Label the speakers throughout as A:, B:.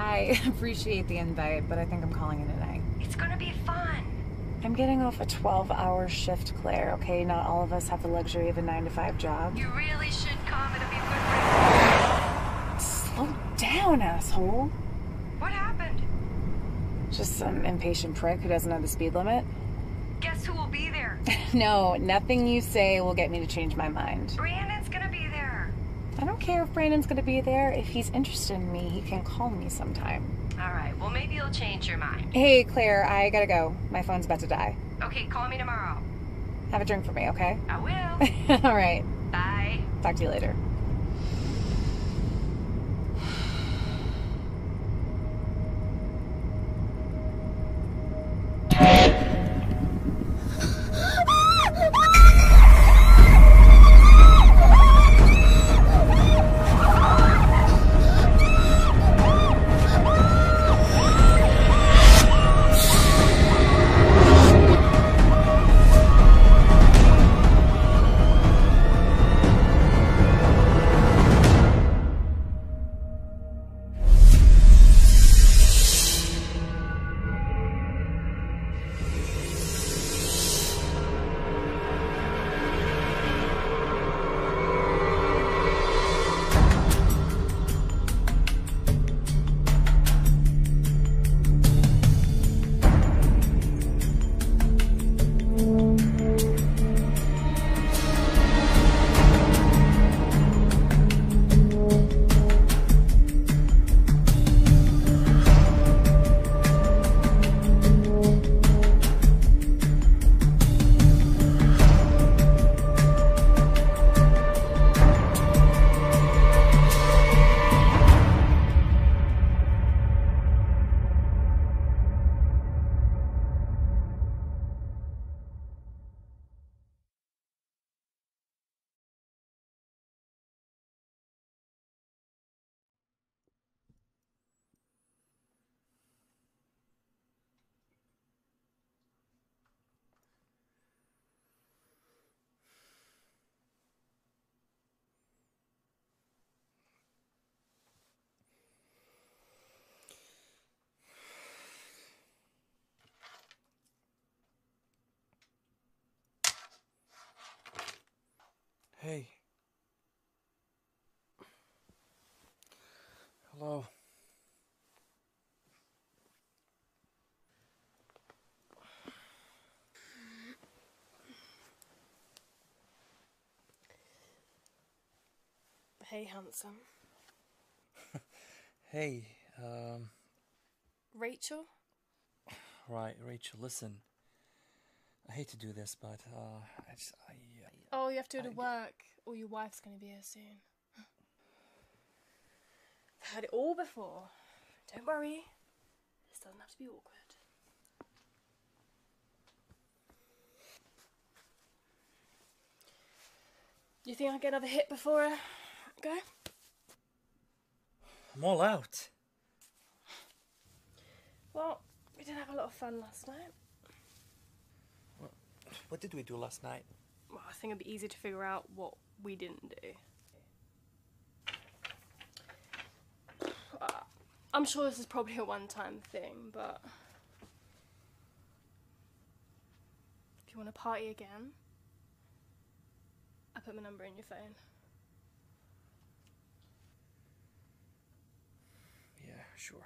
A: I appreciate the invite, but I think I'm calling it a night.
B: It's gonna be fun.
A: I'm getting off a 12-hour shift, Claire, okay? Not all of us have the luxury of a 9-to-5 job.
B: You really should come. It'll be good.
A: Slow down, asshole.
B: What happened?
A: Just some impatient prick who doesn't know the speed limit.
B: Guess who will be there?
A: No, nothing you say will get me to change my mind.
B: Brandon's gonna be there.
A: I don't care if Brandon's gonna be there. If he's interested in me, he can call me sometime.
B: All right, well, maybe you'll change your mind.
A: Hey, Claire, I gotta go. My phone's about to die.
B: Okay, call me tomorrow.
A: Have a drink for me, okay?
B: I will.
A: All right.
B: Bye.
A: Talk to you later.
C: Hey. Hello.
D: Hey, handsome.
C: Hey,
D: Rachel?
C: right, Rachel, listen. I hate to do this, but,
D: Oh, you have to go to work, or your wife's gonna be here soon. I've heard it all before. Don't worry. This doesn't have to be awkward. You think I'll get another hit before I go?
C: I'm all out.
D: Well, we did have a lot of fun last night.
C: What did we do last night?
D: Well, I think it'd be easy to figure out what we didn't do. I'm sure this is probably a one-time thing, but if you want to party again, I put my number in your phone.
C: Yeah, sure.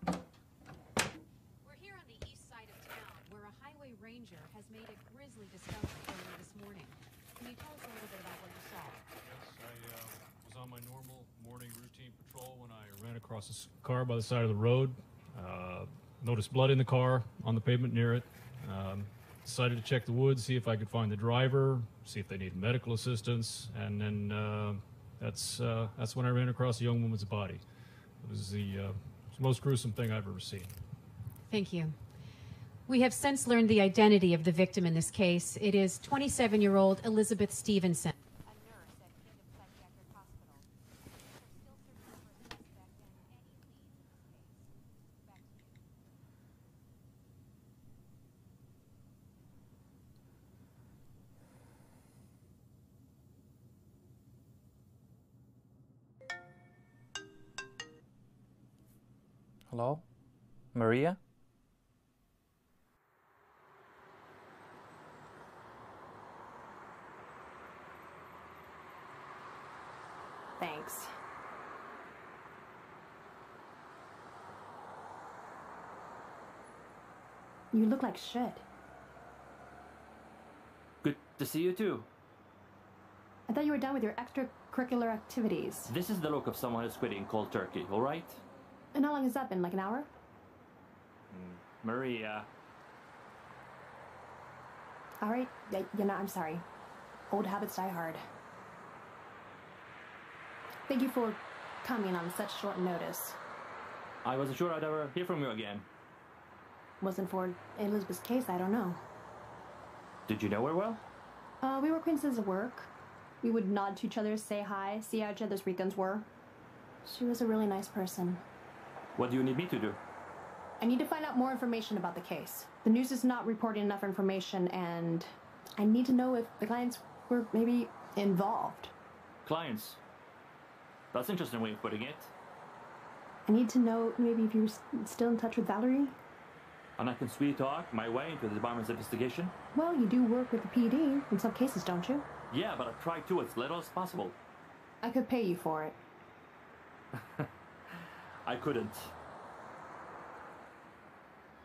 C: Whatever.
E: We're here on the east side of town, where a highway ranger has made a grisly discovery earlier this morning. Can you tell us a little bit about what you saw?
F: Yes, I was on my normal morning routine patrol when I ran across a car by the side of the road. Noticed blood in the car, on the pavement near it. Decided to check the woods, see if I could find the driver, see if they needed medical assistance, and then that's when I ran across a young woman's body. It was the most gruesome thing I've ever seen.
E: Thank you. We have since learned the identity of the victim in this case. It is 27-year-old Elizabeth Stevenson.
C: Hello? Maria?
G: Thanks. You look like shit.
C: Good to see you too.
G: I thought you were done with your extracurricular activities.
C: This is the look of someone who's quitting cold turkey, alright?
G: And how long has that been? Like an hour?
C: Maria.
G: Alright, I'm sorry. Old habits die hard. Thank you for coming on such short notice.
C: I wasn't sure I'd ever hear from you again.
G: Wasn't for Elizabeth's case, I don't know.
C: Did you know her well?
G: We were acquaintances at work. We would nod to each other, say hi, see how each other's weekends were. She was a really nice person.
C: What do you need me to do?
G: I need to find out more information about the case. The news is not reporting enough information, and I need to know if the clients were maybe involved.
C: Clients? That's an interesting way of putting it.
G: I need to know maybe if you're still in touch with Valerie.
C: And I can sweet talk my way into the department's investigation?
G: Well, you do work with the PD in some cases, don't you?
C: Yeah, but I try to as little as possible.
G: I could pay you for it.
C: I couldn't.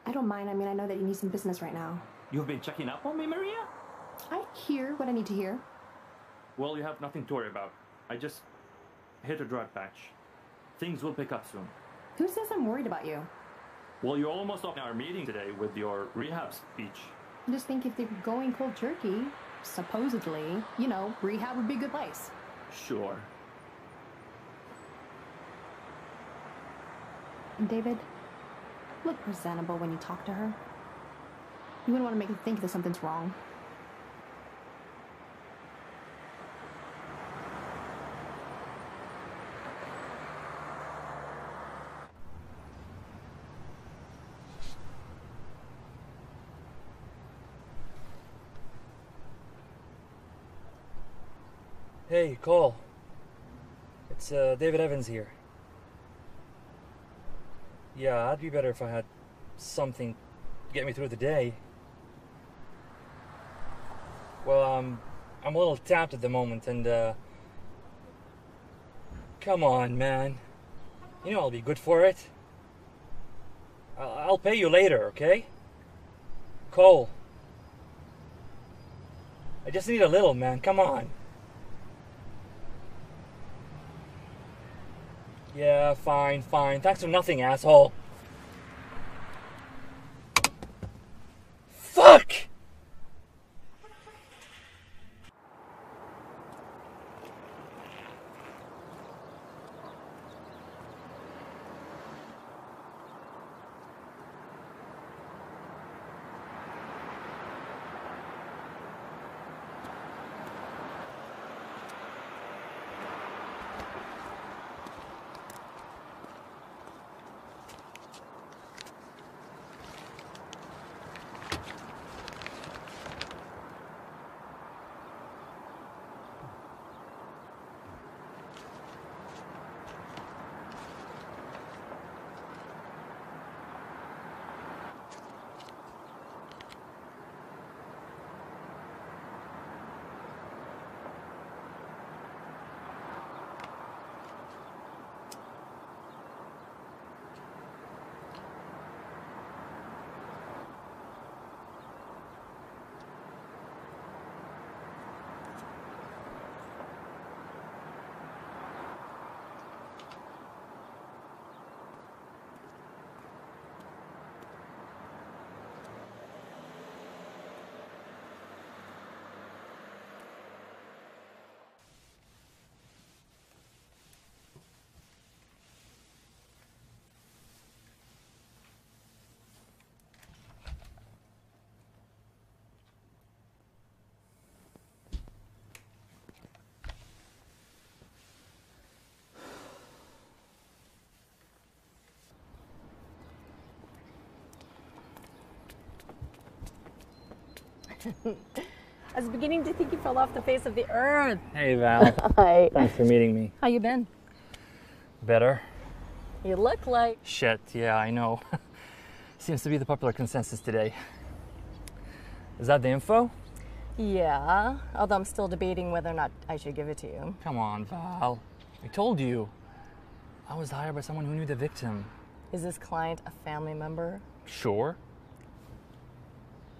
G: I don't mind. I mean, I know that you need some business right now.
C: You've been checking up on me, Maria?
G: I hear what I need to hear.
C: Well, you have nothing to worry about. I just hit a dry patch. Things will pick up soon.
G: Who says I'm worried about you?
C: Well, you're almost up in our meeting today with your rehab speech.
G: I just think if they're going cold turkey, supposedly, rehab would be a good place.
C: Sure.
G: And David, look presentable when you talk to her. You wouldn't want to make her think that something's wrong.
C: Hey, Cole. It's David Evans here. Yeah, I'd be better if I had something to get me through the day. Well, I'm a little tapped at the moment, and come on, man. You know I'll be good for it. I'll pay you later, okay? Cole. I just need a little, man. Come on. Yeah, fine. Thanks for nothing, asshole. Fuck!
H: I was beginning to think you fell off the face of the earth.
C: Hey, Val.
H: Hi.
C: Thanks for meeting me.
H: How you been?
C: Better.
H: You look like.
I: Shit, yeah, I know. Seems to be the popular consensus today. Is that the info?
H: Yeah, although I'm still debating whether or not I should give it to you.
I: Come on, Val. I told you. I was hired by someone who knew the victim.
H: Is this client a family member?
I: Sure.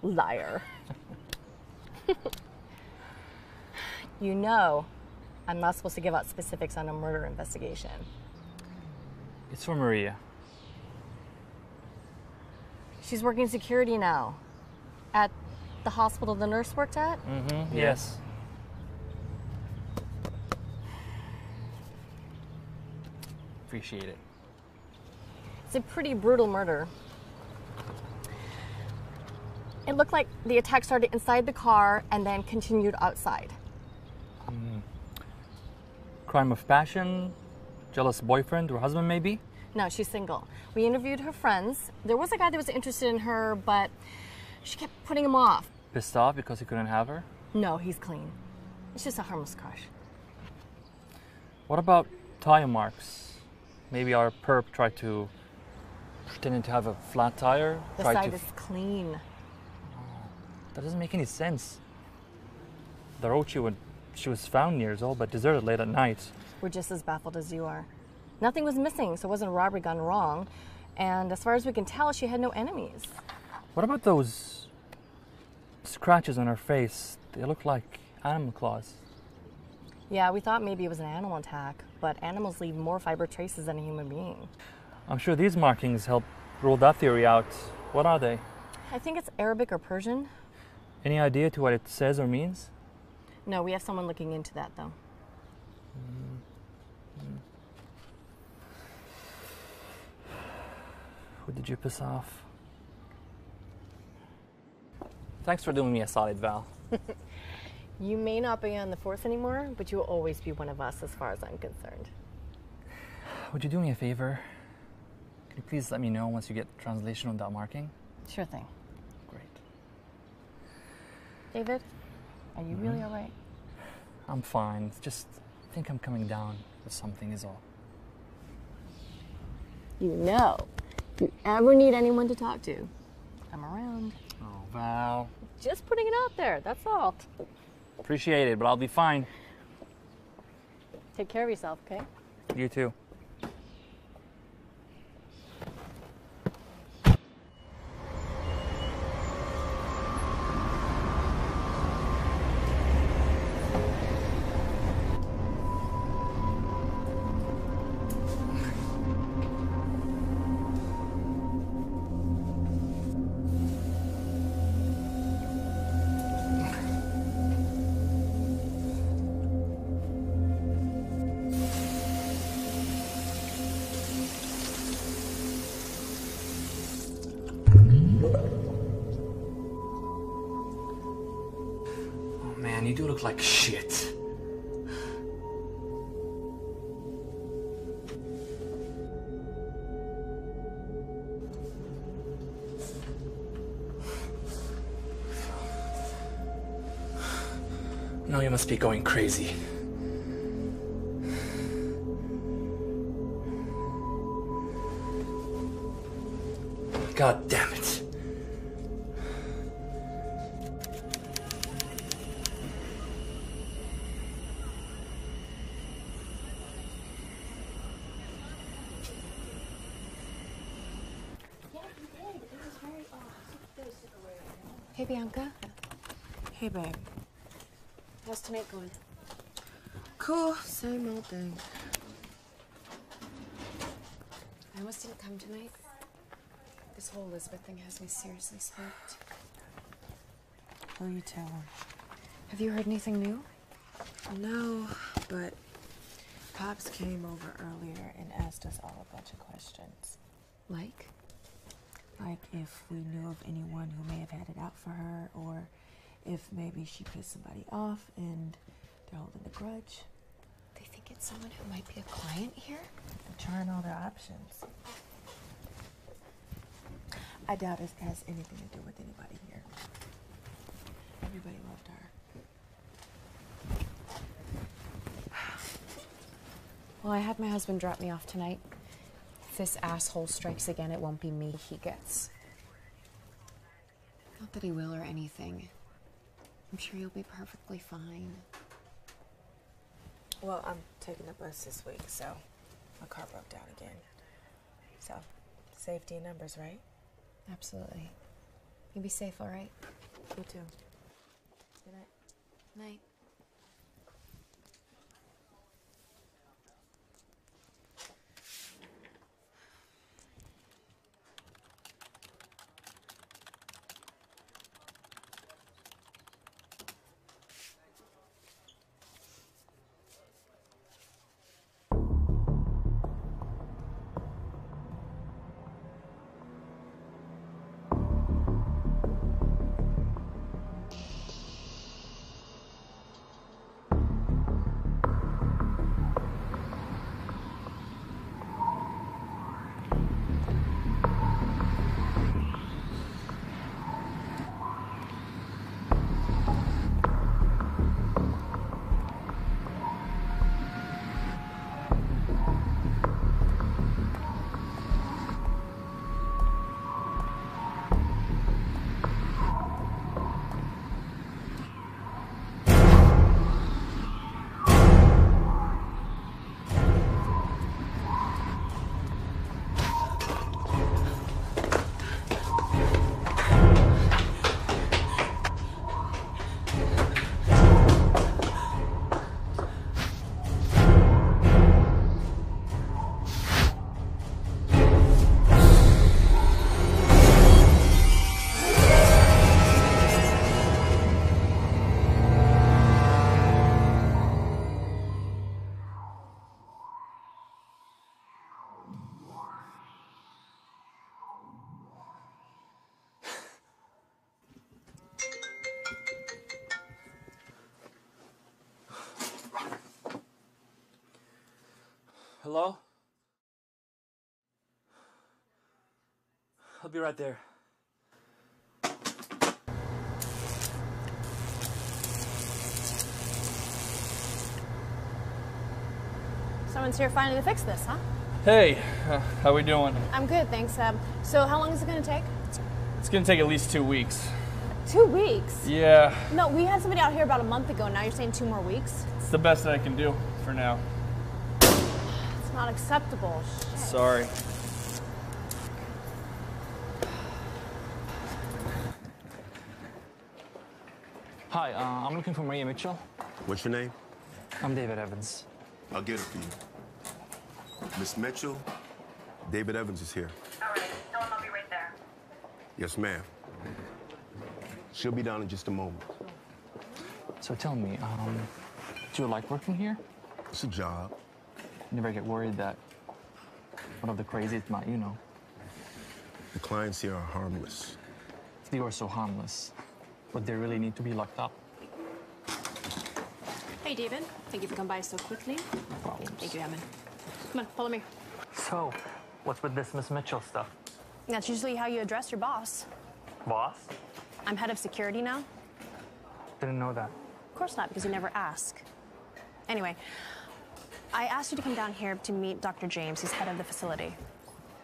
H: Liar. You know, I'm not supposed to give out specifics on a murder investigation.
I: It's for Maria.
H: She's working security now. At the hospital the nurse worked at?
I: Mm-hmm, yes. Appreciate it.
H: It's a pretty brutal murder. It looked like the attack started inside the car and then continued outside.
I: Crime of passion? Jealous boyfriend or husband, maybe?
H: No, she's single. We interviewed her friends. There was a guy that was interested in her, but she kept putting him off.
I: Pissed off because he couldn't have her?
H: No, he's clean. It's just a harmless crush.
I: What about tire marks? Maybe our perp tried to pretending to have a flat tire?
H: The
I: tried
H: side
I: to
H: is clean.
I: That doesn't make any sense. The road she was found years old, but deserted late at night.
H: We're just as baffled as you are. Nothing was missing, so it wasn't a robbery gone wrong. And as far as we can tell, she had no enemies.
I: What about those scratches on her face? They look like animal claws.
H: Yeah, we thought maybe it was an animal attack, but animals leave more fiber traces than a human being.
I: I'm sure these markings help rule that theory out. What are they?
H: I think it's Arabic or Persian.
I: Any idea to what it says or means?
H: No, we have someone looking into that, though.
I: Who did you piss off? Thanks for doing me a solid, Val.
H: You may not be on the force anymore, but you will always be one of us as far as I'm concerned.
I: Would you do me a favor? Can you please let me know once you get translation on that marking?
H: Sure thing.
I: Great.
H: David, are you really all right?
I: I'm fine. It's just, I think I'm coming down with something is all.
H: You know, if you ever need anyone to talk to, I'm around.
I: Oh, Val.
H: Just putting it out there, that's all.
I: Appreciate it, but I'll be fine.
H: Take care of yourself, okay?
I: You too. Man, you do look like shit. Now you must be going crazy. God damn it.
E: Hey, Bianca.
J: Hey, babe.
E: How's tonight going?
J: Cool. Same old thing.
E: I almost didn't come tonight. This whole Elizabeth thing has me seriously spooked.
J: Who you telling?
E: Have you heard anything new?
J: No, but Pops came over earlier and asked us all a bunch of questions.
E: Like?
J: Like if we knew of anyone who may have had it out for her, or if maybe she pissed somebody off and they're holding a grudge.
E: They think it's someone who might be a client here?
J: They're trying all their options. I doubt it has anything to do with anybody here. Everybody loved her.
E: Well, I had my husband drop me off tonight.
K: If this asshole strikes again, it won't be me he gets.
E: Not that he will or anything. I'm sure you'll be perfectly fine.
K: Well, I'm taking the bus this week, so my car broke down again. So, safety in numbers, right?
E: Absolutely. You be safe, all right?
K: You too. Good night.
E: Night.
I: Hello? I'll be right there.
G: Someone's here finally to fix this, huh?
I: Hey, how we doing?
G: I'm good, thanks. So how long is it gonna take?
I: It's gonna take at least 2 weeks.
G: 2 weeks?
I: Yeah,
G: No, we had somebody out here about a month ago. Now you're saying 2 more weeks?
I: it's the best that I can do for now.
G: It's not acceptable. Shit.
I: Sorry.
L: Hi, I'm looking for Maria Mitchell.
M: What's your name?
L: I'm David Evans.
M: I'll get it for you. Miss Mitchell, David Evans is here.
B: All right, tell him I'll be right there.
M: Yes, ma'am. She'll be down in just a moment.
L: So tell me, do you like working here?
M: It's a job.
L: You never get worried that one of the crazies might, you know.
M: The clients here are harmless.
L: They are so harmless, but they really need to be locked up.
G: Hey, David. Thank you for coming by so quickly.
L: No problems.
G: Thank you, Emin. Come on, follow me.
L: So, what's with this Miss Mitchell stuff?
G: That's usually how you address your boss.
L: Boss?
G: I'm head of security now.
L: Didn't know that.
G: Of course not, because you never ask. Anyway, I asked you to come down here to meet Dr. James. He's head of the facility.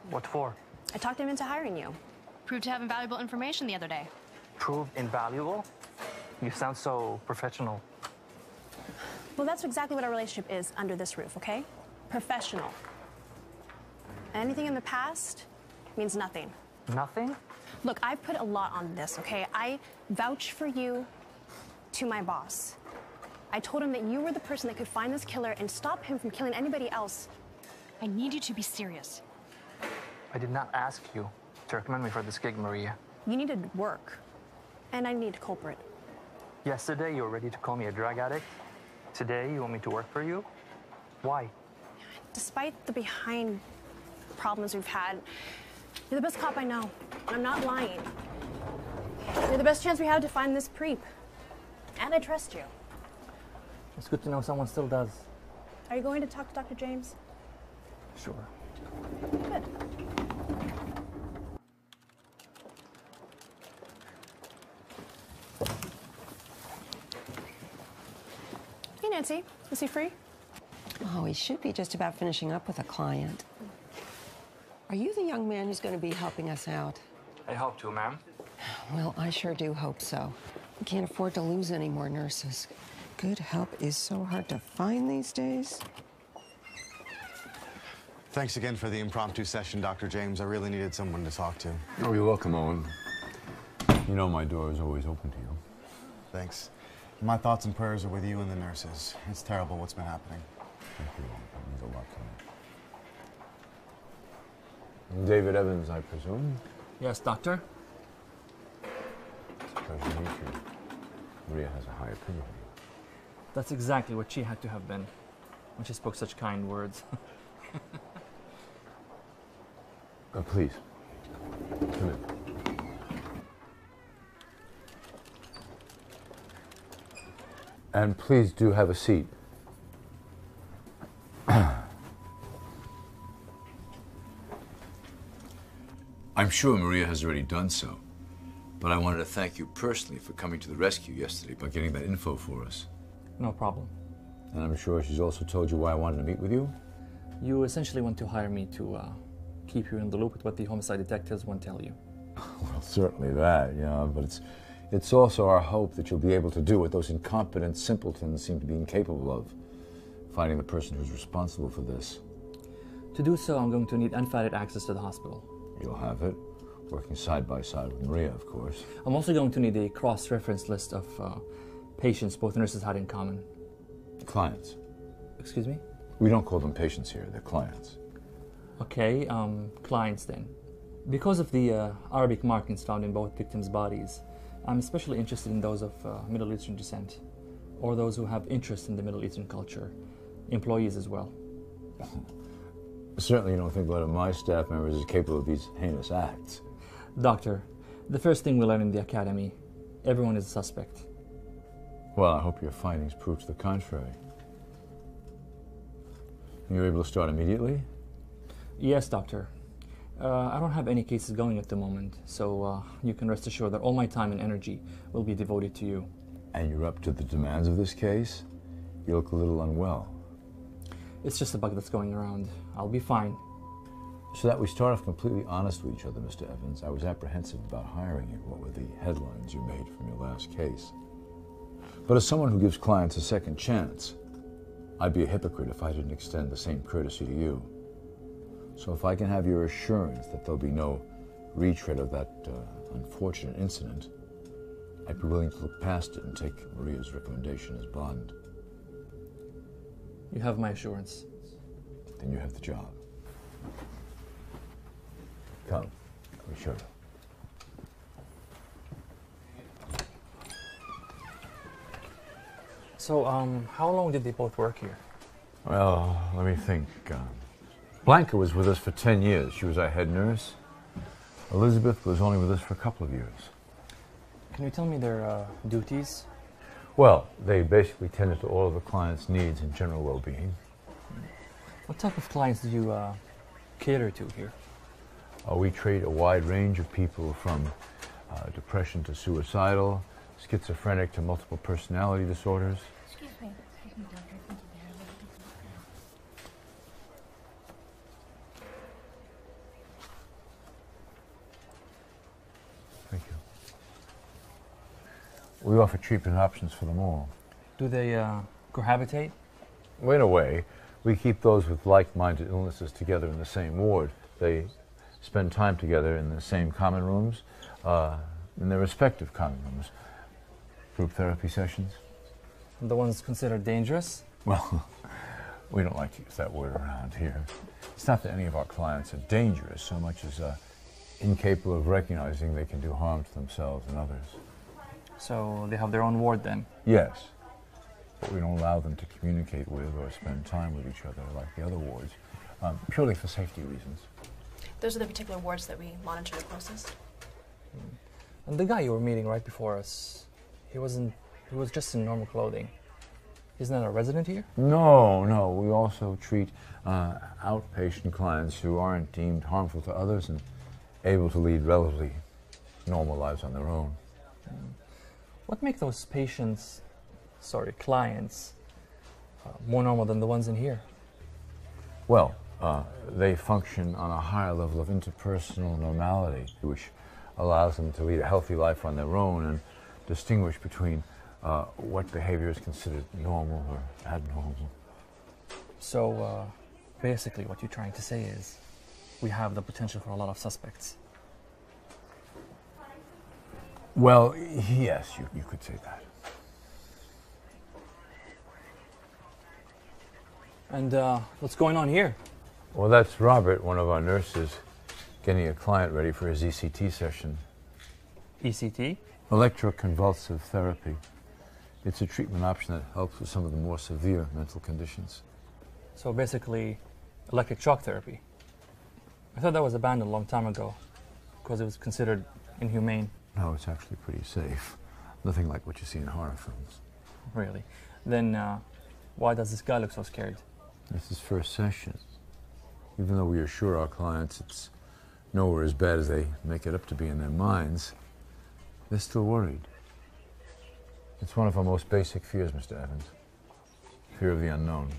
L: What for?
G: I talked him into hiring you. Proved to have invaluable information the other day.
L: Proved invaluable? You sound so professional.
G: Well, that's exactly what our relationship is under this roof, okay? Professional. Anything in the past means nothing.
L: Nothing?
G: Look, I put a lot on this, okay? I vouch for you to my boss. I told him that you were the person that could find this killer and stop him from killing anybody else. I need you to be serious.
L: I did not ask you to recommend me for this gig, Maria.
G: You needed work, and I need a culprit.
L: Yesterday, you were ready to call me a drug addict. Today, you want me to work for you? Why?
G: Despite the behind problems we've had, you're the best cop I know, and I'm not lying. You're the best chance we have to find this creep, and I trust you.
L: It's good to know someone still does.
G: Are you going to talk to Dr. James?
L: Sure.
G: Good. Hey, Nancy. Is he free?
N: Oh, he should be just about finishing up with a client. Are you the young man who's going to be helping us out?
L: I hope to, ma'am.
N: Well, I sure do hope so. We can't afford to lose any more nurses. Good help is so hard to find these days.
O: Thanks again for the impromptu session, Dr. James. I really needed someone to talk to.
P: Oh, you're welcome, Owen. You know my door is always open to you.
O: Thanks. My thoughts and prayers are with you and the nurses. It's terrible what's been happening.
P: Thank you. That means a lot to me. David Evans, I presume?
I: Yes, doctor?
P: It's a pleasure to meet you. Maria has a high opinion of you.
I: That's exactly what she had to have been when she spoke such kind words.
P: Please, come in. And please do have a seat.
Q: I'm sure Maria has already done so, but I wanted to thank you personally for coming to the rescue yesterday by getting that info for us.
I: No problem.
P: And I'm sure she's also told you why I wanted to meet with you?
I: You essentially want to hire me to keep you in the loop with what the homicide detectives won't tell you.
P: Well, certainly that, yeah, but it's also our hope that you'll be able to do what those incompetent simpletons seem to be incapable of, finding the person who's responsible for this.
I: To do so, I'm going to need unfettered access to the hospital.
P: You'll have it, working side by side with Maria, of course.
I: I'm also going to need a cross-reference list of patients both nurses had in common.
P: Clients.
I: Excuse me?
P: We don't call them patients here, they're clients.
I: Okay, clients then. Because of the Arabic markings found in both victims' bodies, I'm especially interested in those of Middle Eastern descent, or those who have interest in the Middle Eastern culture, employees as well.
P: Certainly you don't think one of my staff members is capable of these heinous acts.
I: Doctor, the first thing we learn in the academy, everyone is a suspect.
P: Well, I hope your findings prove to the contrary. You're able to start immediately?
I: Yes, doctor. I don't have any cases going at the moment, so you can rest assured that all my time and energy will be devoted to you.
P: And you're up to the demands of this case? You look a little unwell.
I: It's just a bug that's going around. I'll be fine.
P: So that we start off completely honest with each other, Mr. Evans, I was apprehensive about hiring you. What were the headlines you made from your last case? But as someone who gives clients a second chance, I'd be a hypocrite if I didn't extend the same courtesy to you. So if I can have your assurance that there'll be no retread of that unfortunate incident, I'd be willing to look past it and take Maria's recommendation as bond.
I: You have my assurance.
P: Then you have the job. Come, we show you.
I: So, how long did they both work here?
P: Well, let me think. Blanca was with us for 10 years. She was our head nurse. Elizabeth was only with us for a couple of years.
I: Can you tell me their duties?
P: Well, they basically tended to all of the clients' needs and general well-being.
I: What type of clients do you cater to here?
P: We treat a wide range of people from depression to suicidal, schizophrenic to multiple personality disorders.
R: Excuse me.
P: Thank you. We offer treatment options for them all.
I: Do they cohabitate?
P: Well, in a way. We keep those with like-minded illnesses together in the same ward. They spend time together in the same common rooms, in their respective common rooms. Group therapy sessions.
I: The ones considered dangerous?
P: Well, we don't like to use that word around here. It's not that any of our clients are dangerous so much as incapable of recognizing they can do harm to themselves and others.
I: So they have their own ward then?
P: Yes. But we don't allow them to communicate with or spend time with each other like the other wards, purely for safety reasons.
D: Those are the particular wards that we monitor the closest.
I: And the guy you were meeting right before us, he was just in normal clothing. He's not a resident here?
P: No. We also treat outpatient clients who aren't deemed harmful to others and able to lead relatively normal lives on their own.
I: What makes those clients, more normal than the ones in here?
P: Well, they function on a higher level of interpersonal normality, which allows them to lead a healthy life on their own and distinguish between what behavior is considered normal or abnormal.
I: So, basically what you're trying to say is we have the potential for a lot of suspects.
P: Well, yes, you could say that.
I: And what's going on here?
P: Well, that's Robert, one of our nurses, getting a client ready for his ECT session.
I: ECT?
P: Electroconvulsive therapy. It's a treatment option that helps with some of the more severe mental conditions.
I: So basically, electric shock therapy. I thought that was abandoned a long time ago because it was considered inhumane.
P: No, it's actually pretty safe. Nothing like what you see in horror films.
I: Really? Then why does this guy look so scared?
P: It's his first session. Even though we assure our clients it's nowhere as bad as they make it up to be in their minds, they're still worried. It's one of our most basic fears, Mr. Evans. Fear of the unknown.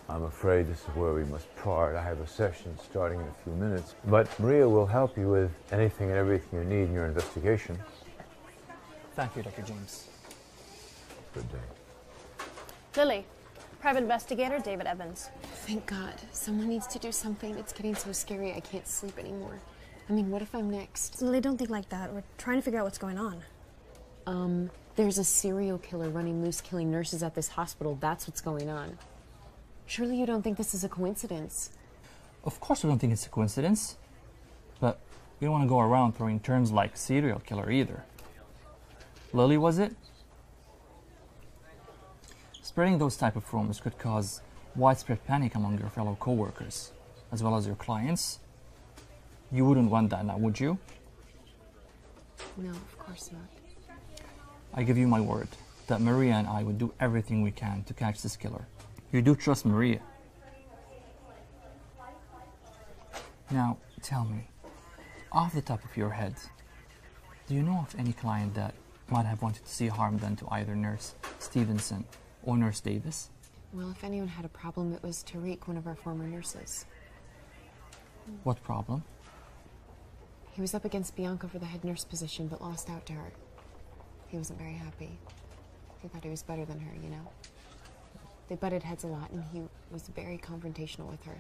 P: I'm afraid this is where we must part. I have a session starting in a few minutes, but Maria will help you with anything and everything you need in your investigation.
I: Thank you, Dr. James.
P: Good day.
G: Lily, private investigator David Evans.
R: Thank God. Someone needs to do something. It's getting so scary I can't sleep anymore. I mean, what if I'm next?
G: Lily, don't think like that. We're trying to figure out what's going on.
R: There's a serial killer running loose, killing nurses at this hospital. That's what's going on. Surely you don't think this is a coincidence?
I: Of course we don't think it's a coincidence. But we don't want to go around throwing terms like serial killer either. Lily, was it? Spreading those type of rumors could cause widespread panic among your fellow co-workers, as well as your clients. You wouldn't want that now, would you?
R: No, of course not.
I: I give you my word that Maria and I would do everything we can to catch this killer. You do trust Maria. Now, tell me, off the top of your head, do you know of any client that might have wanted to see harm done to either Nurse Stevenson or Nurse Davis?
R: Well, if anyone had a problem, it was Tariq, one of our former nurses.
I: What problem?
R: He was up against Bianca for the head nurse position, but lost out to her. He wasn't very happy. He thought he was better than her, you know? They butted heads a lot, and he was very confrontational with her.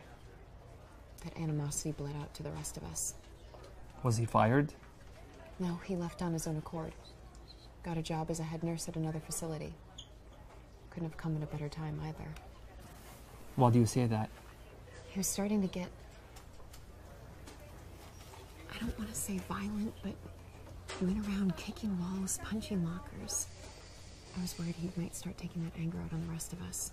R: That animosity bled out to the rest of us.
I: Was he fired?
R: No, he left on his own accord. Got a job as a head nurse at another facility. Couldn't have come at a better time either.
I: Why do you say that?
R: He was starting to get, I don't want to say violent, but he went around kicking walls, punching lockers. I was worried he might start taking that anger out on the rest of us.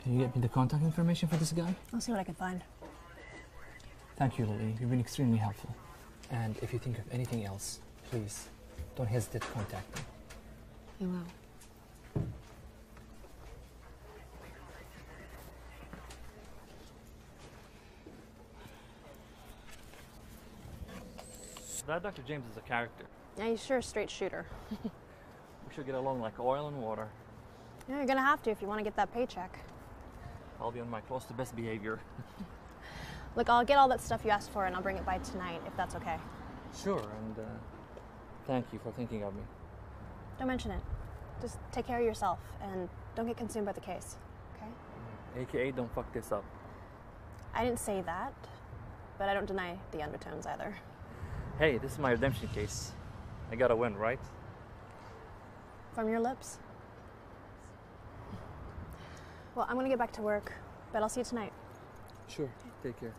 I: Can you get me the contact information for this guy?
G: I'll see what I can find.
I: Thank you, Lily. You've been extremely helpful. And if you think of anything else, please don't hesitate to contact me.
R: I will.
I: That Dr. James is a character.
G: Yeah, he's sure a straight shooter.
I: We should get along like oil and water.
G: Yeah, you're gonna have to if you want to get that paycheck.
I: I'll be on my close to best behavior.
G: Look, I'll get all that stuff you asked for and I'll bring it by tonight, if that's okay.
I: Sure, and thank you for thinking of me.
G: Don't mention it. Just take care of yourself and don't get consumed by the case, okay?
I: AKA, don't fuck this up.
G: I didn't say that, but I don't deny the undertones either.
I: Hey, this is my redemption case. I gotta win, right?
G: From your lips. Well, I'm gonna get back to work, but I'll see you tonight.
I: Sure, take care.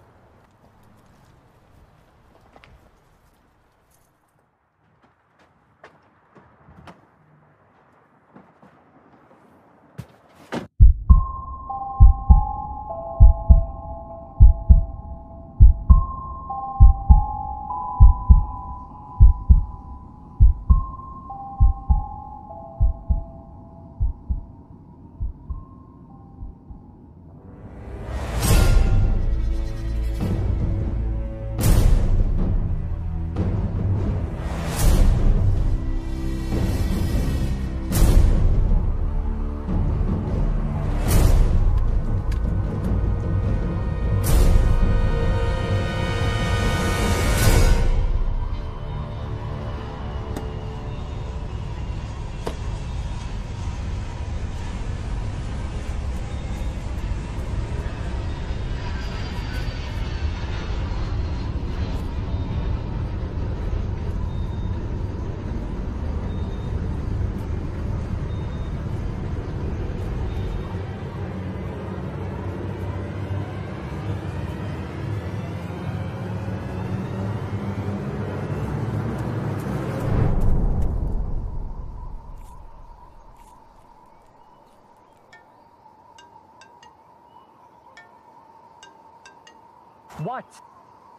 L: What?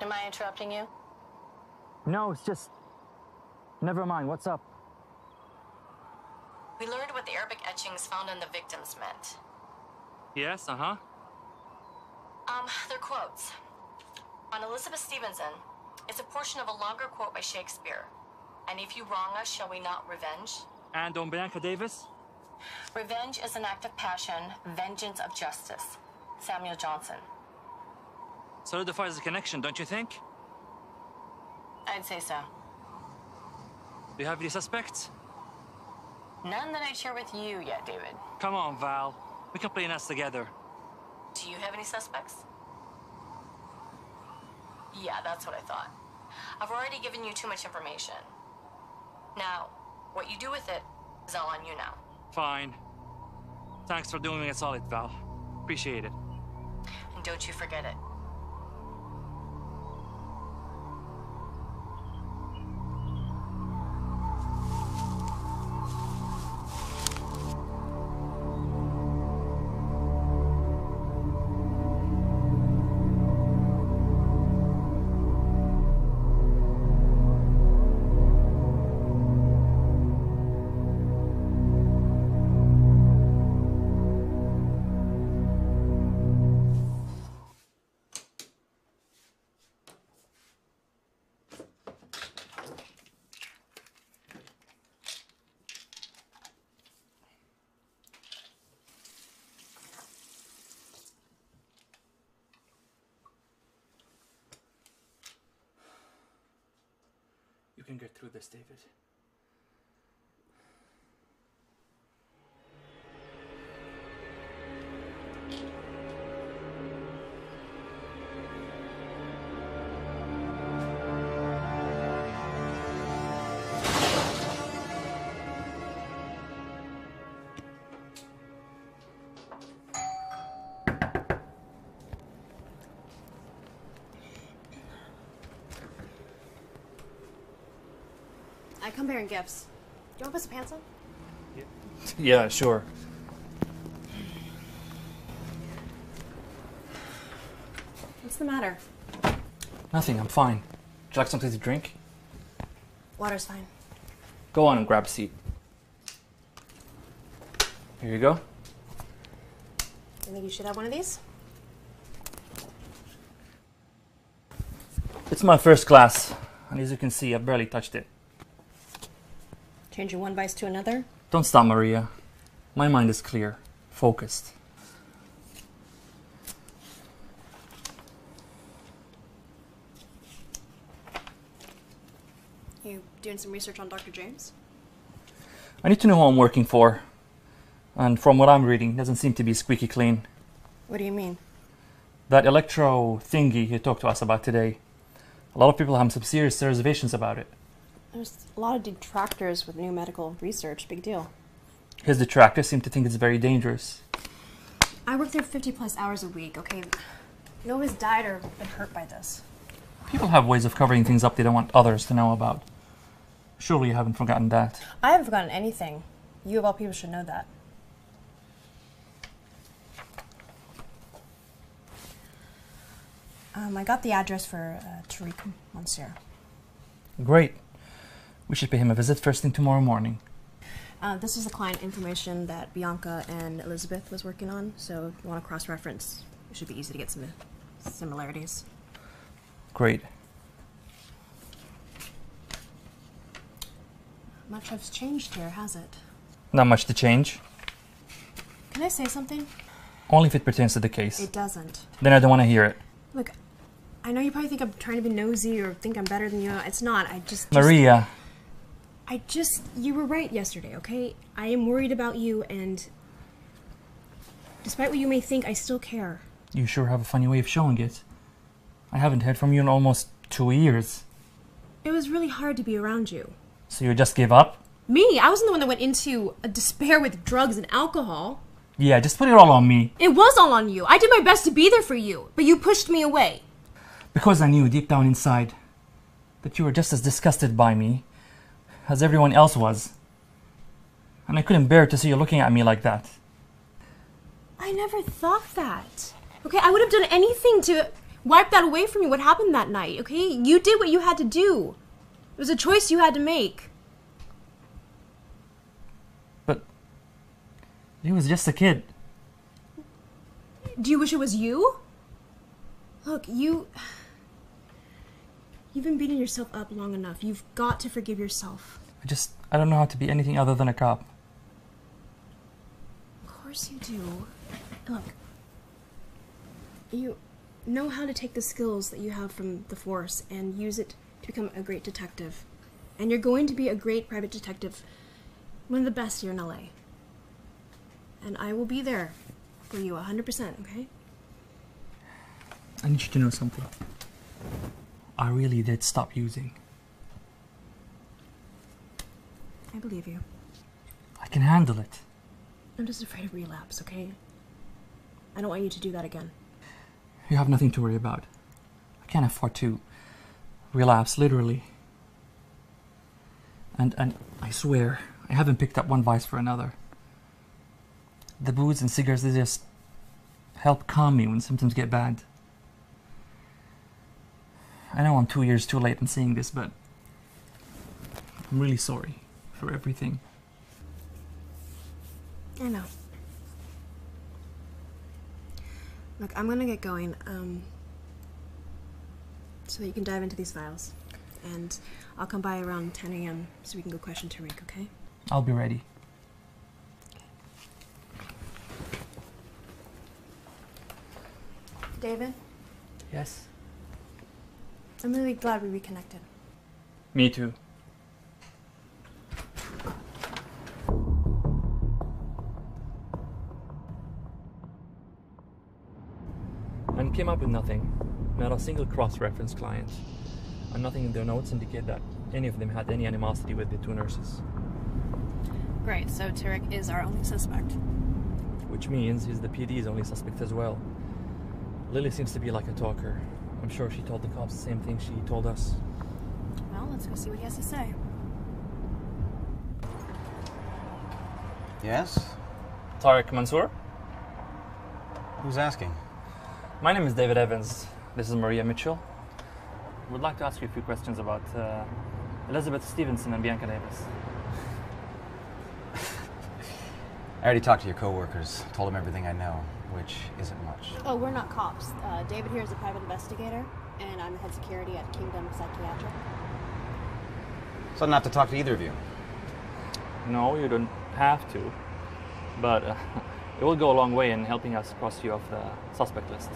H: Am I interrupting you?
L: No, it's just... Never mind, what's up?
H: We learned what the Arabic etchings found on the victims meant.
L: Yes, uh-huh.
H: They're quotes. On Elizabeth Stevenson, it's a portion of a longer quote by Shakespeare. And if you wrong us, shall we not revenge?
L: And on Bianca Davis?
H: Revenge is an act of passion, vengeance of justice. Samuel Johnson.
L: Solidifies the connection, don't you think?
H: I'd say so.
L: Do you have any suspects?
H: None that I'd share with you yet, David.
L: Come on, Val. We can play nice together.
H: Do you have any suspects? Yeah, that's what I thought. I've already given you too much information. Now, what you do with it is all on you now.
L: Fine. Thanks for doing me a solid, Val. Appreciate it.
H: And don't you forget it.
C: You can get through this, David.
G: I come bearing gifts. Do you want to put some pants on?
C: Yeah, sure.
G: What's the matter?
C: Nothing, I'm fine. Would you like something to drink?
G: Water's fine.
C: Go on and grab a seat. Here you go.
G: You think you should have one of these?
C: It's my first glass, and as you can see, I've barely touched it.
G: Changing one vice to another?
C: Don't stop, Maria. My mind is clear, focused.
G: You doing some research on Dr. James?
C: I need to know who I'm working for. And from what I'm reading, it doesn't seem to be squeaky clean.
G: What do you mean?
C: That electro thingy you talked to us about today. A lot of people have some serious reservations about it.
G: There's a lot of detractors with new medical research. Big deal.
C: His detractors seem to think it's very dangerous.
G: I work there 50 plus hours a week, okay? Nobody's died or been hurt by this.
C: People have ways of covering things up they don't want others to know about. Surely you haven't forgotten that.
G: I haven't forgotten anything. You of all people should know that. I got the address for Tariq Monsieur.
C: Great. We should pay him a visit first thing tomorrow morning.
G: This is the client information that Bianca and Elizabeth was working on, so if you want to cross-reference, it should be easy to get some similarities.
C: Great.
G: Much has changed here, has it?
C: Not much to change.
G: Can I say something?
C: Only if it pertains to the case.
G: It doesn't.
C: Then I don't want to hear it.
G: Look, I know you probably think I'm trying to be nosy or think I'm better than you. It's not.
C: Maria.
G: You were right yesterday, okay? I am worried about you, and despite what you may think, I still care.
C: You sure have a funny way of showing it. I haven't heard from you in almost 2 years.
G: It was really hard to be around you.
C: So you just gave up?
G: Me? I wasn't the one that went into a despair with drugs and alcohol.
C: Yeah, just put it all on me.
G: It was all on you. I did my best to be there for you, but you pushed me away.
C: Because I knew deep down inside that you were just as disgusted by me as everyone else was. And I couldn't bear to see you looking at me like that.
G: I never thought that. Okay, I would have done anything to... wipe that away from you, what happened that night, okay? You did what you had to do. It was a choice you had to make.
C: But he was just a kid.
G: Do you wish it was you? Look, you've been beating yourself up long enough. You've got to forgive yourself.
C: I don't know how to be anything other than a cop.
G: Of course you do. Look, you know how to take the skills that you have from the force and use it to become a great detective. And you're going to be a great private detective, one of the best here in LA. And I will be there for you 100%, okay?
C: I need you to know something. I really did stop using.
G: I believe you.
C: I can handle it.
G: I'm just afraid of relapse, okay? I don't want you to do that again.
C: You have nothing to worry about. I can't afford to relapse, literally. And I swear, I haven't picked up one vice for another. The booze and cigarettes, they just help calm me when symptoms get bad. I know I'm 2 years too late in saying this, but I'm really sorry for everything.
G: I know. Look, I'm gonna get going, so that you can dive into these files. And I'll come by around 10 a.m. so we can go question Tariq, okay?
C: I'll be ready.
G: David?
C: Yes?
G: I'm really glad we reconnected.
C: Me too. And came up with nothing. Not a single cross-reference client. And nothing in their notes indicate that any of them had any animosity with the two nurses.
G: Great, so Tariq is our only suspect.
C: Which means he's the PD's only suspect as well. Lily seems to be like a talker. I'm sure she told the cops the same thing she told us.
G: Well, let's go see what he has to say.
O: Yes?
C: Tariq Mansour?
O: Who's asking?
C: My name is David Evans. This is Maria Mitchell. Would like to ask you a few questions about Elizabeth Stevenson and Bianca Davis.
O: I already talked to your coworkers, told them everything I know, which isn't much.
G: Oh, we're not cops. David here is a private investigator, and I'm the head security at Kingdom Psychiatric.
O: So I don't have to talk to either of you.
C: No, you don't have to. But it will go a long way in helping us cross you off the suspect list.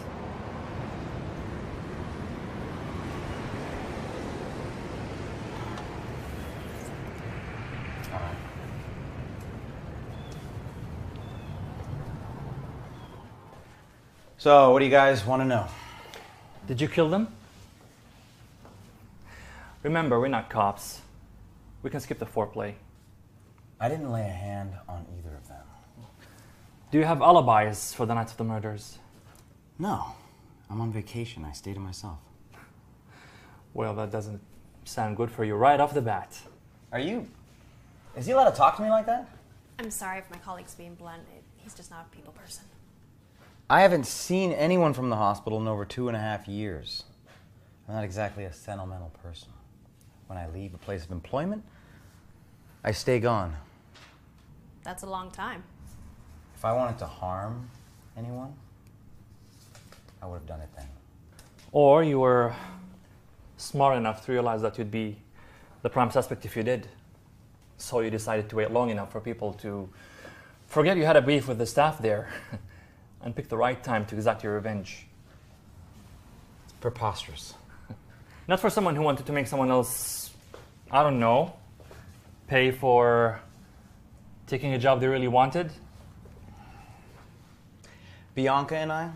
O: So, what do you guys want to know?
C: Did you kill them? Remember, we're not cops. We can skip the foreplay.
O: I didn't lay a hand on either of them.
C: Do you have alibis for the nights of the murders?
O: No. I'm on vacation. I stay to myself.
C: Well, that doesn't sound good for you right off the bat.
O: Are you... Is he allowed to talk to me like that?
G: I'm sorry if my colleague's being blunt. He's just not a people person.
O: I haven't seen anyone from the hospital in over 2.5 years. I'm not exactly a sentimental person. When I leave a place of employment, I stay gone.
G: That's a long time.
O: If I wanted to harm anyone, I would have done it then.
C: Or you were smart enough to realize that you'd be the prime suspect if you did. So you decided to wait long enough for people to forget you had a beef with the staff there and pick the right time to exact your revenge.
O: It's preposterous.
C: Not for someone who wanted to make someone else, I don't know, pay for taking a job they really wanted.
O: Bianca and I,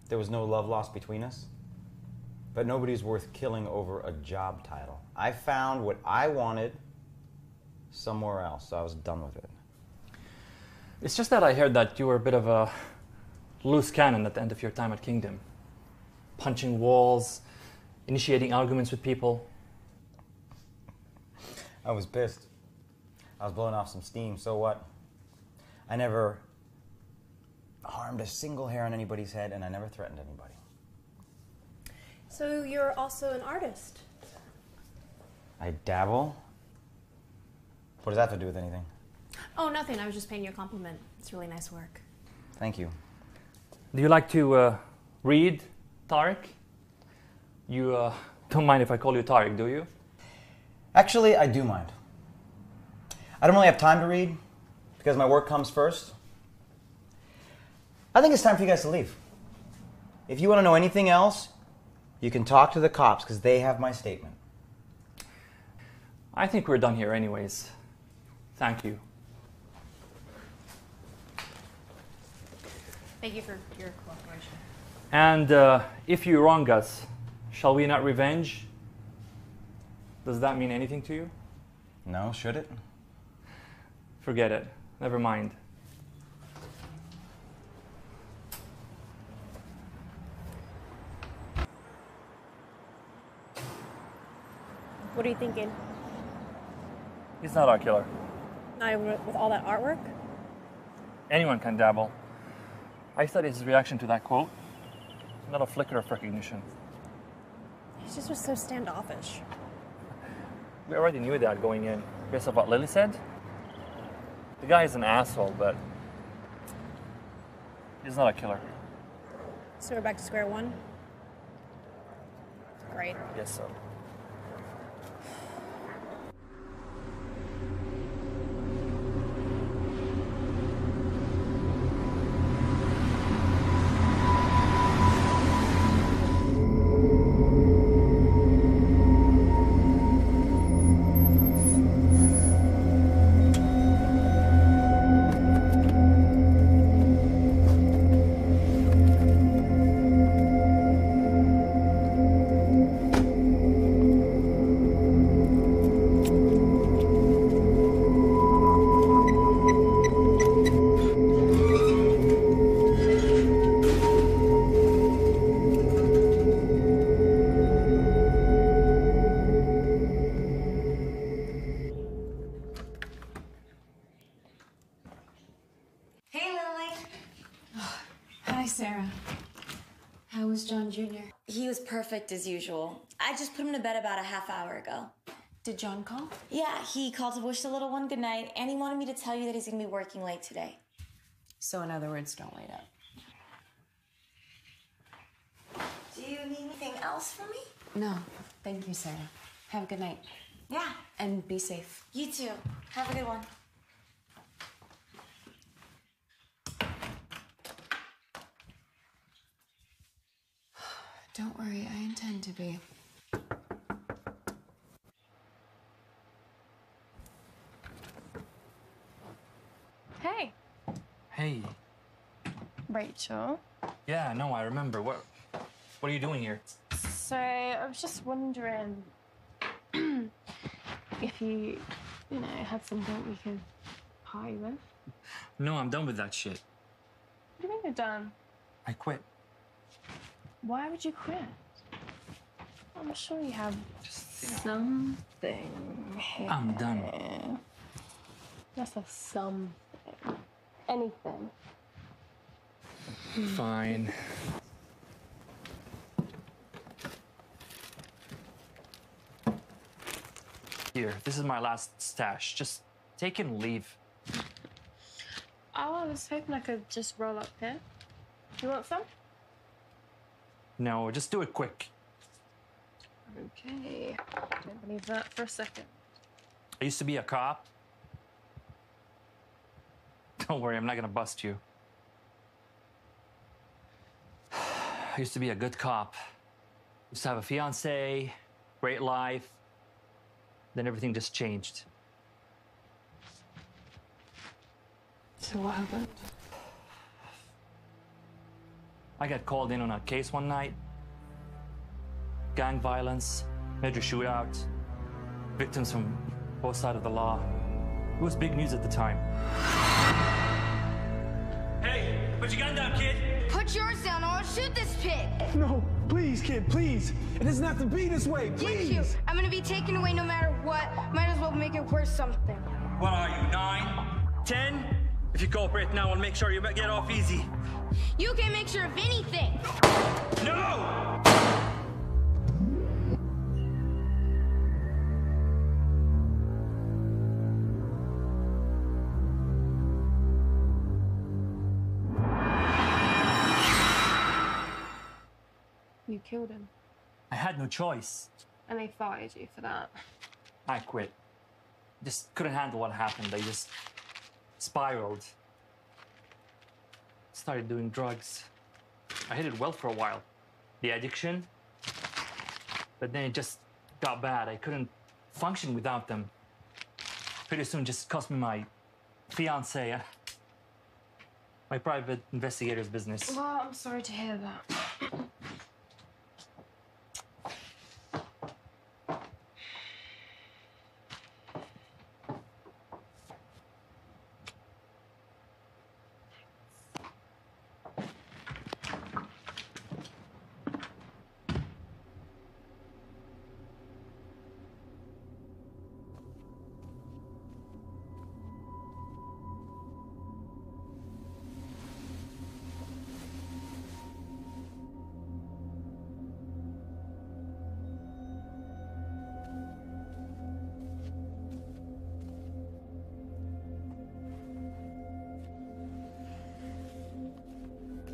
O: there was no love lost between us, but nobody's worth killing over a job title. I found what I wanted somewhere else, so I was done with it.
C: It's just that I heard that you were a bit of a loose cannon at the end of your time at Kingdom. Punching walls, initiating arguments with people.
O: I was pissed. I was blowing off some steam, so what? I never harmed a single hair on anybody's head, and I never threatened anybody.
G: So you're also an artist?
O: I dabble. What does that have to do with anything?
G: Oh, nothing. I was just paying you a compliment. It's really nice work.
O: Thank you.
C: Do you like to read, Tariq? You don't mind if I call you Tariq, do you?
O: Actually, I do mind. I don't really have time to read because my work comes first. I think it's time for you guys to leave. If you want to know anything else, you can talk to the cops because they have my statement.
C: I think we're done here anyways. Thank you.
G: Thank you for your cooperation.
C: And if you wrong us, shall we not revenge? Does that mean anything to you?
O: No, should it?
C: Forget it. Never mind.
G: What are you thinking?
C: He's not our killer.
G: With all that artwork?
C: Anyone can dabble. I studied his reaction to that quote. Not a flicker of recognition.
G: He just was so standoffish.
C: We already knew that going in, based on what Lily said. The guy is an asshole, but he's not a killer.
G: So we're back to square one? Great.
C: Yes, sir.
H: He was perfect as usual. I just put him to bed about a half hour ago.
R: Did John call?
H: Yeah, he called to wish the little one good night, and he wanted me to tell you that he's gonna be working late today.
R: So in other words, don't wait up.
H: Do you need anything else from me?
R: No, thank you, Sarah. Have a good night.
H: Yeah.
R: And be safe.
H: You too. Have a good one.
R: Don't worry, I intend to be.
D: Hey.
C: Hey.
D: Rachel.
C: Yeah, no, I remember. What are you doing here?
D: So I was just wondering if you had something we could party with.
C: No, I'm done with that shit.
D: What do you mean you're done?
C: I quit.
D: Why would you quit? I'm sure you have something here.
C: I'm done.
D: That's a something. Anything.
C: Fine. Here, this is my last stash. Just take it and leave.
D: Oh, I was hoping I could just roll up here. You want some?
C: No, just do it quick.
D: Okay. Don't believe that for a second.
C: I used to be a cop. Don't worry, I'm not gonna bust you. I used to be a good cop. Used to have a fiance, great life. Then everything just changed.
D: So what happened?
C: I got called in on a case one night. Gang violence, major shootout, victims from both sides of the law. It was big news at the time. Hey, put your gun down, kid.
S: Put yours down or I'll shoot this pig.
T: No, please, kid, please. It doesn't have to be this way, please.
S: Did you? I'm gonna be taken away no matter what. Might as well make it worth something.
C: What are you, 9? 10? If you cooperate now, I'll make sure you get off easy.
S: You can't make sure of anything.
C: No!
D: You killed him.
C: I had no choice.
D: And they fired you for that.
C: I quit. Just couldn't handle what happened. I just spiraled. Started doing drugs. I hit it well for a while. The addiction. But then it just got bad. I couldn't function without them. Pretty soon just cost me my fiancée, my private investigator's business.
D: Well, I'm sorry to hear that.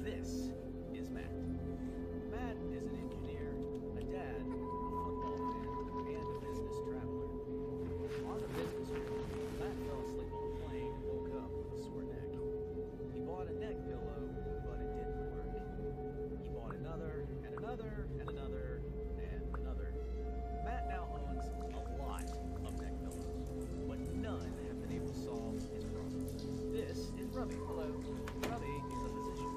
U: This is Matt. Matt is an engineer, a dad, a football fan, and a business traveler. On a business trip, Matt fell asleep on a plane and woke up with a sore neck. He bought a neck pillow, but it didn't work. He bought another, and another, and another, and another. Matt now owns a lot of neck pillows, but none have been able to solve his problems. This is Robbie. Hello. Robbie is a physician.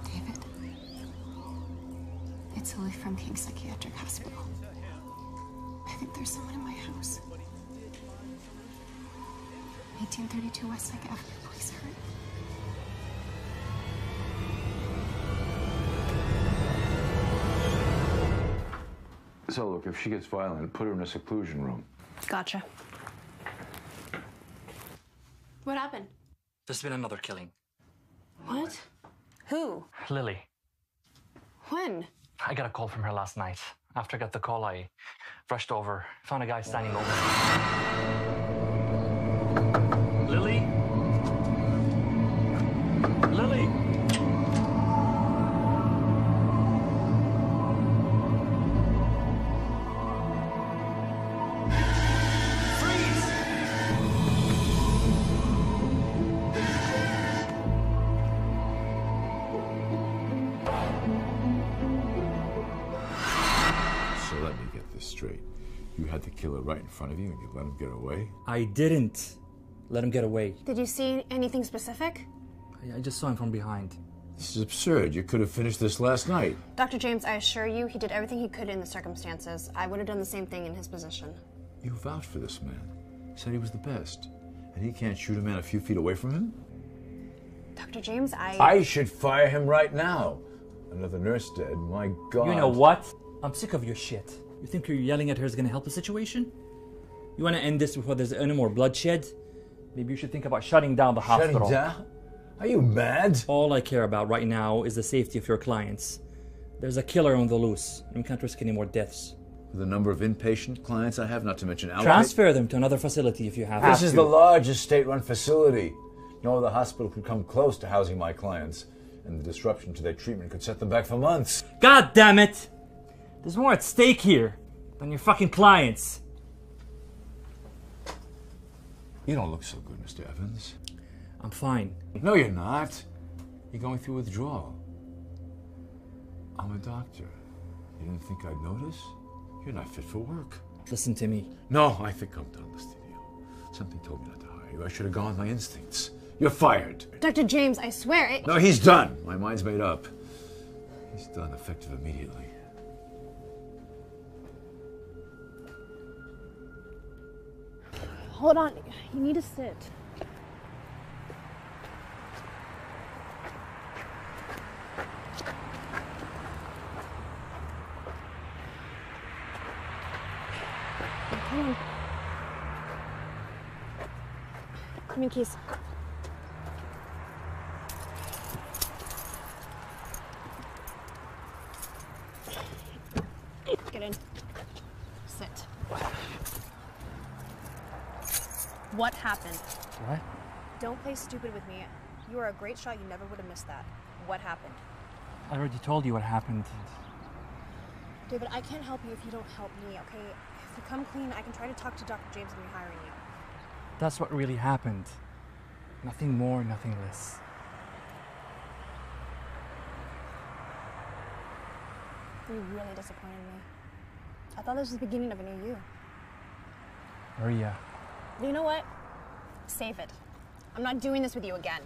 R: David, it's Lily from King Psychiatric Hospital. I think there's someone in my house. 1832 West Psych Avenue, please hurry.
P: So look, if she gets violent, put her in a seclusion room.
G: Gotcha. What happened?
C: There's been another killing.
G: What? Who?
C: Lily.
G: When?
C: I got a call from her last night. After I got the call, I rushed over, found a guy standing over. Lily? Lily!
P: So let me get this straight. You had the killer right in front of you and you let him get away?
C: I didn't let him get away.
G: Did you see anything specific?
C: I just saw him from behind.
P: This is absurd. You could have finished this last night.
G: Dr. James, I assure you, he did everything he could in the circumstances. I would have done the same thing in his position.
P: You vouched for this man. Said he was the best. And he can't shoot a man a few feet away from him?
G: Dr. James,
P: I should fire him right now. Another nurse dead. My God.
C: You know what? I'm sick of your shit. You think you're yelling at her is gonna help the situation? You wanna end this before there's any more bloodshed? Maybe you should think about shutting down the hospital.
P: Shutting down? Are you mad?
C: All I care about right now is the safety of your clients. There's a killer on the loose, and we can't risk any more deaths.
P: The number of inpatient clients I have, not to mention outpatient.
C: Transfer them to another facility if you have
P: This
C: to.
P: is the largest state-run facility. No other hospital could come close to housing my clients, and the disruption to their treatment could set them back for months.
C: God damn it! There's more at stake here than your fucking clients.
P: You don't look so good, Mr. Evans.
C: I'm fine.
P: No, you're not. You're going through withdrawal. I'm a doctor. You didn't think I'd notice? You're not fit for work.
C: Listen to me.
P: No, I think I'm done listening to you. Something told me not to hire you. I should have gone with my instincts. You're fired.
G: Dr. James, I swear it.
P: No, he's done. My mind's made up. He's done, effective immediately.
G: Hold on. You need to sit. Come on. Come in, keys. What happened?
I: What?
G: Don't play stupid with me. You are a great shot. You never would have missed that. What happened?
I: I already told you what happened.
G: David, I can't help you if you don't help me, okay? If you come clean, I can try to talk to Dr. James and rehiring you.
I: That's what really happened. Nothing more, nothing less.
G: You really disappointed me. I thought this was the beginning of a new you.
I: Maria.
G: You know what? Save it. I'm not doing this with you again.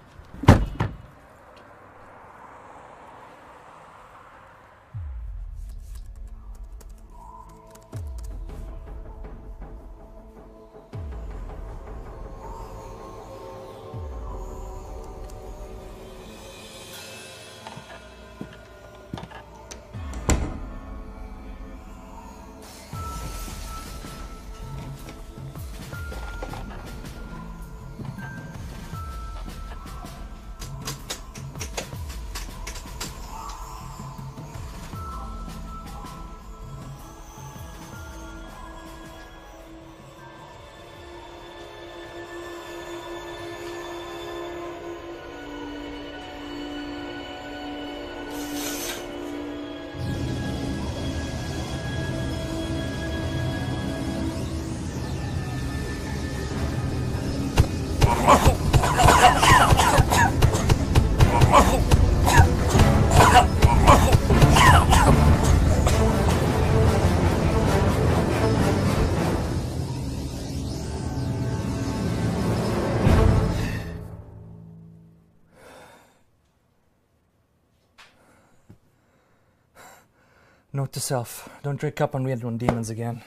I: Note to self, don't drink up on Real Demons again.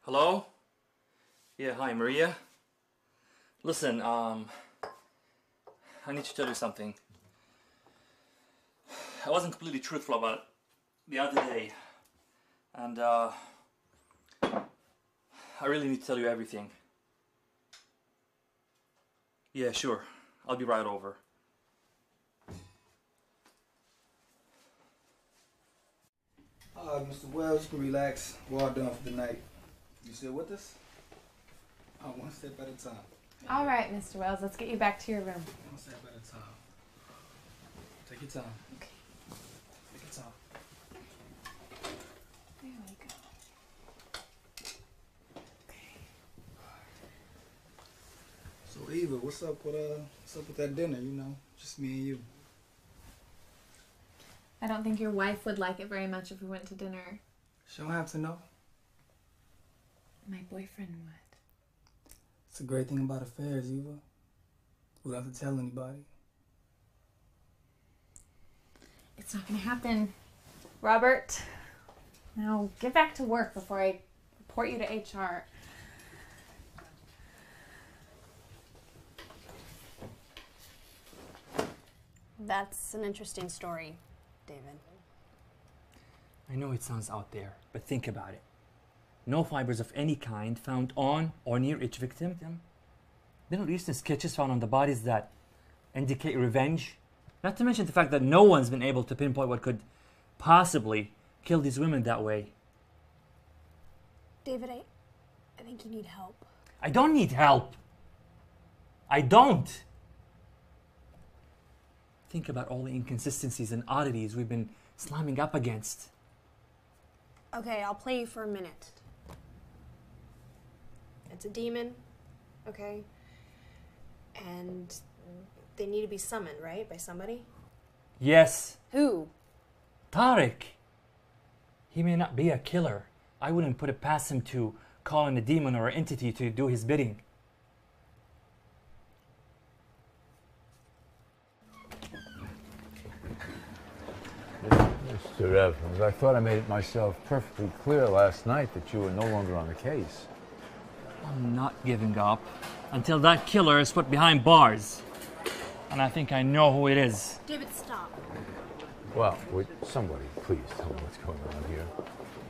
I: Hello? Yeah, hi, Maria. Listen, I need to tell you something. I wasn't completely truthful about the other day, and I really need to tell you everything. Yeah, sure. I'll be right over.
A: Mr. Wells, you can relax. We're all done for the night. You still with us? Oh, one step at a time.
R: All right, Mr. Wells, let's get you back to your room.
A: One step at a time. Take your time.
R: Okay.
A: Take your time.
R: There we go.
A: So Eva, what's up with that dinner? You know, just me and you.
R: I don't think your wife would like it very much if we went to dinner.
A: She don't have to know.
R: My boyfriend would.
A: It's a great thing about affairs, Eva. We don't have to tell anybody.
R: It's not gonna happen. Robert, now get back to work before I report you to HR.
G: That's an interesting story, David.
I: I know it sounds out there, but think about it. No fibers of any kind found on or near each victim. Middle Eastern sketches found on the bodies that indicate revenge. Not to mention the fact that no one's been able to pinpoint what could possibly kill these women that way.
G: David, I think you need help.
I: I don't need help. I don't. Think about all the inconsistencies and oddities we've been slamming up against.
G: Okay, I'll play you for a minute. It's a demon, okay? And they need to be summoned, right? By somebody?
I: Yes.
G: Who?
I: Tariq. He may not be a killer. I wouldn't put it past him to call in a demon or an entity to do his bidding.
P: Mr. Evans, I thought I made it myself perfectly clear last night that you were no longer on the case.
I: I'm not giving up until that killer is put behind bars. And I think I know who it is.
G: David, stop.
P: Well, would somebody please tell me what's going on here?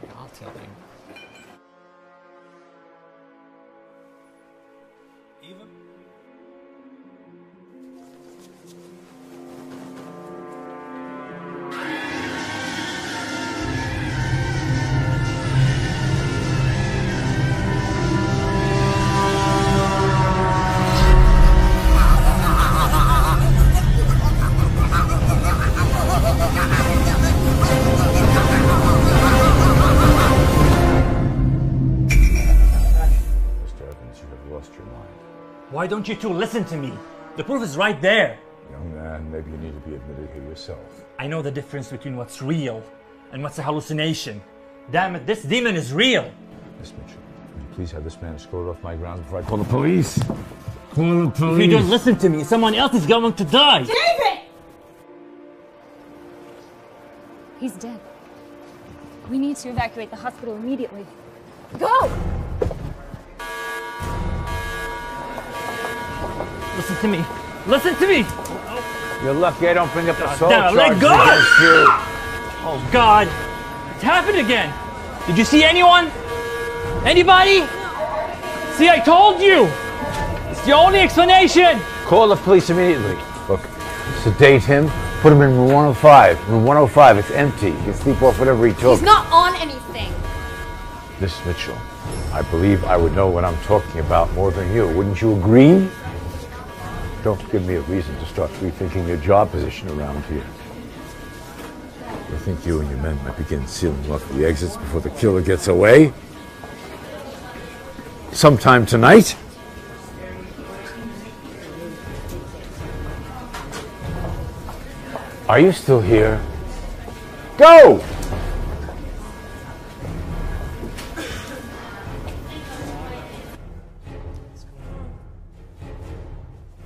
I: Yeah, I'll tell him.
A: Eva?
C: Why don't you two listen to me? The proof is right there.
P: Young man, maybe you need to be admitted here yourself.
C: I know the difference between what's real and what's a hallucination. Damn it, this demon is real.
P: Miss Mitchell, would you please have this man escorted off my grounds before I call the police? Call the police.
C: If you don't listen to me, someone else is going to die.
E: David! He's dead. We need to evacuate the hospital immediately. Go!
C: Listen to me. Listen to me.
P: You're lucky I don't bring up assault
C: Damn,
P: charges
C: let go!
P: against you.
C: Oh God! It's happened again. Did you see anyone? Anybody? See, I told you. It's the only explanation.
P: Call the police immediately. Look, sedate him. Put him in room 105. Room 105, it's empty. He can sleep off whatever he took.
E: He's not on anything.
P: Miss Mitchell, I believe I would know what I'm talking about more than you. Wouldn't you agree? Don't give me a reason to start rethinking your job position around here. You think you and your men might begin sealing off the exits before the killer gets away? Sometime tonight? Are you still here? Go!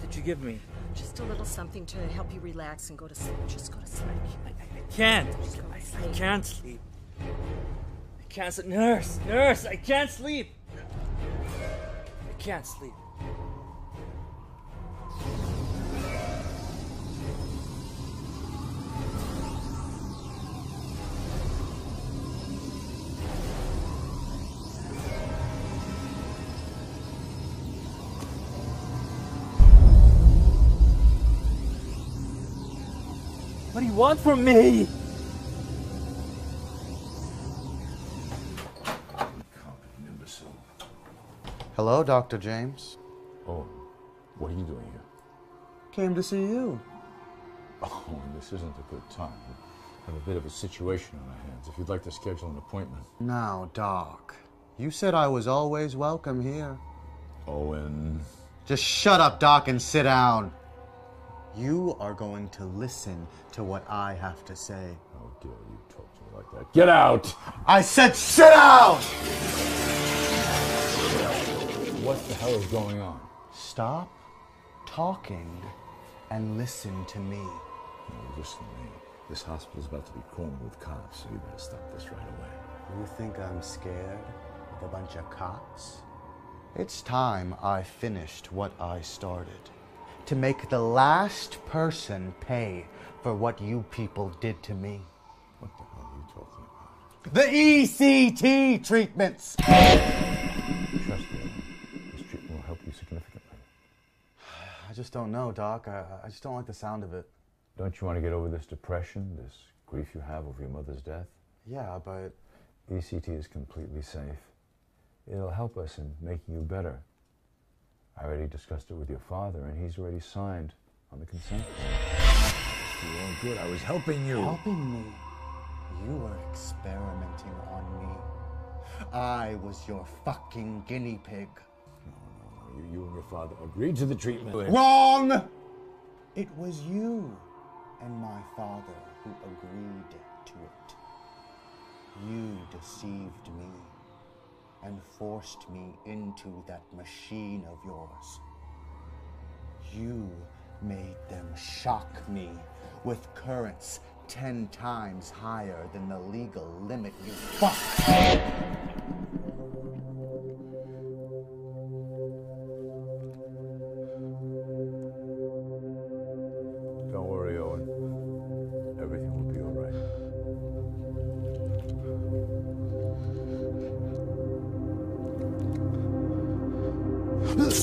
C: Did you give me?
F: Just a little something to help you relax and go to sleep. Just go to sleep.
C: I can't. I can't sleep. I can't sleep. Nurse, I can't sleep. I can't sleep. What do you want from me?
V: Hello, Dr. James.
P: Oh, what are you doing here?
V: Came to see you.
P: Oh, this isn't a good time. We have a bit of a situation on our hands. If you'd like to schedule an appointment.
V: Now, Doc, you said I was always welcome here.
P: Owen.
V: Just shut up, Doc, and sit down. You are going to listen to what I have to say.
P: How dare you talk to me like that? Get out!
V: I said sit down!
P: What the hell is going on?
V: Stop talking and listen to me.
P: No, listen to me. This hospital's about to be cornered with cops, so you better stop this right away.
V: You think I'm scared of a bunch of cops? It's time I finished what I started. To make the last person pay for what you people did to me.
P: What the hell are you talking about?
V: The ECT treatments!
P: Trust me, this treatment will help you significantly.
V: I just don't know, Doc. I just don't like the sound of it.
P: Don't you want to get over this depression, this grief you have over your mother's death?
V: Yeah, but...
P: ECT is completely safe. It'll help us in making you better. I already discussed it with your father, and he's already signed on the consent form. You're all good. I was helping you.
V: Helping me? You were experimenting on me. I was your fucking guinea pig.
P: No. You and your father agreed to the treatment.
V: Wrong! It was you and my father who agreed to it. You deceived me and forced me into that machine of yours. You made them shock me with currents 10 times higher than the legal limit, you fuck!
P: Don't worry, Owen. Everything will be all right. There's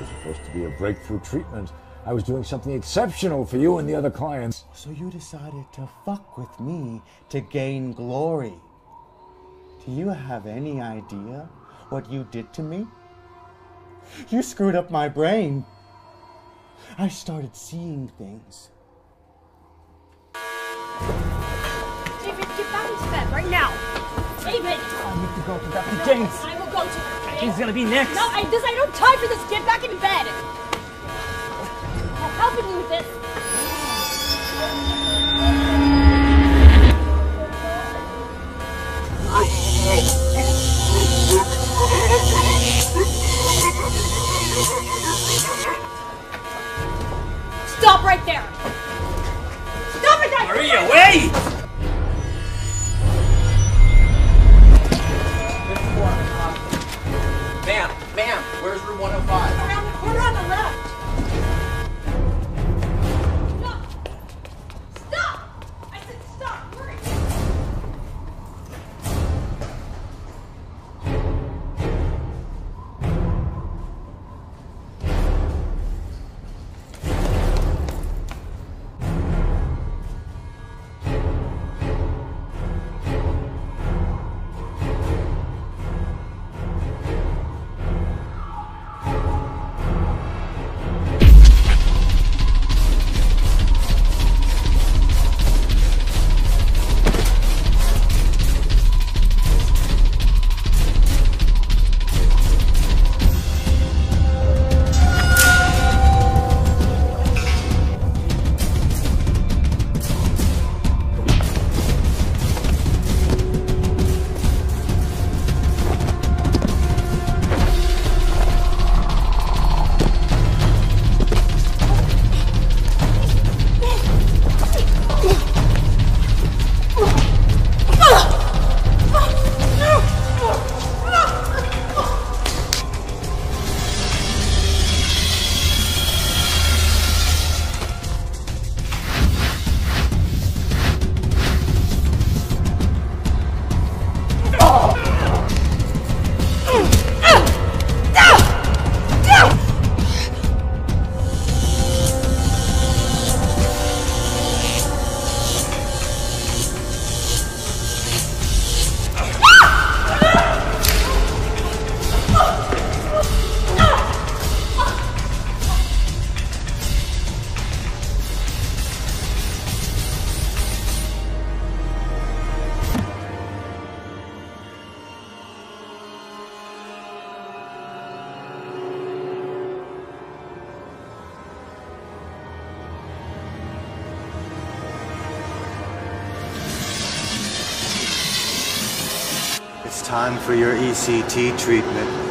P: supposed to be a breakthrough treatment I was doing something exceptional for you and the other clients.
V: So you decided to fuck with me to gain glory. Do you have any idea what you did to me? You screwed up my brain. I started seeing things.
G: David, get back into bed right now. David!
C: I need to go to Dr. James.
G: I will go to her.
C: I think he's gonna be next.
G: No, I don't have time for this. Get back into bed. I'm helping you with this. Stop right there! Stop it, guys!
C: Maria, wait!
J: Ma'am, where's room 105?
G: Around the corner on the left. Stop! Stop! I said stop! Hurry!
V: It's time for your ECT treatment.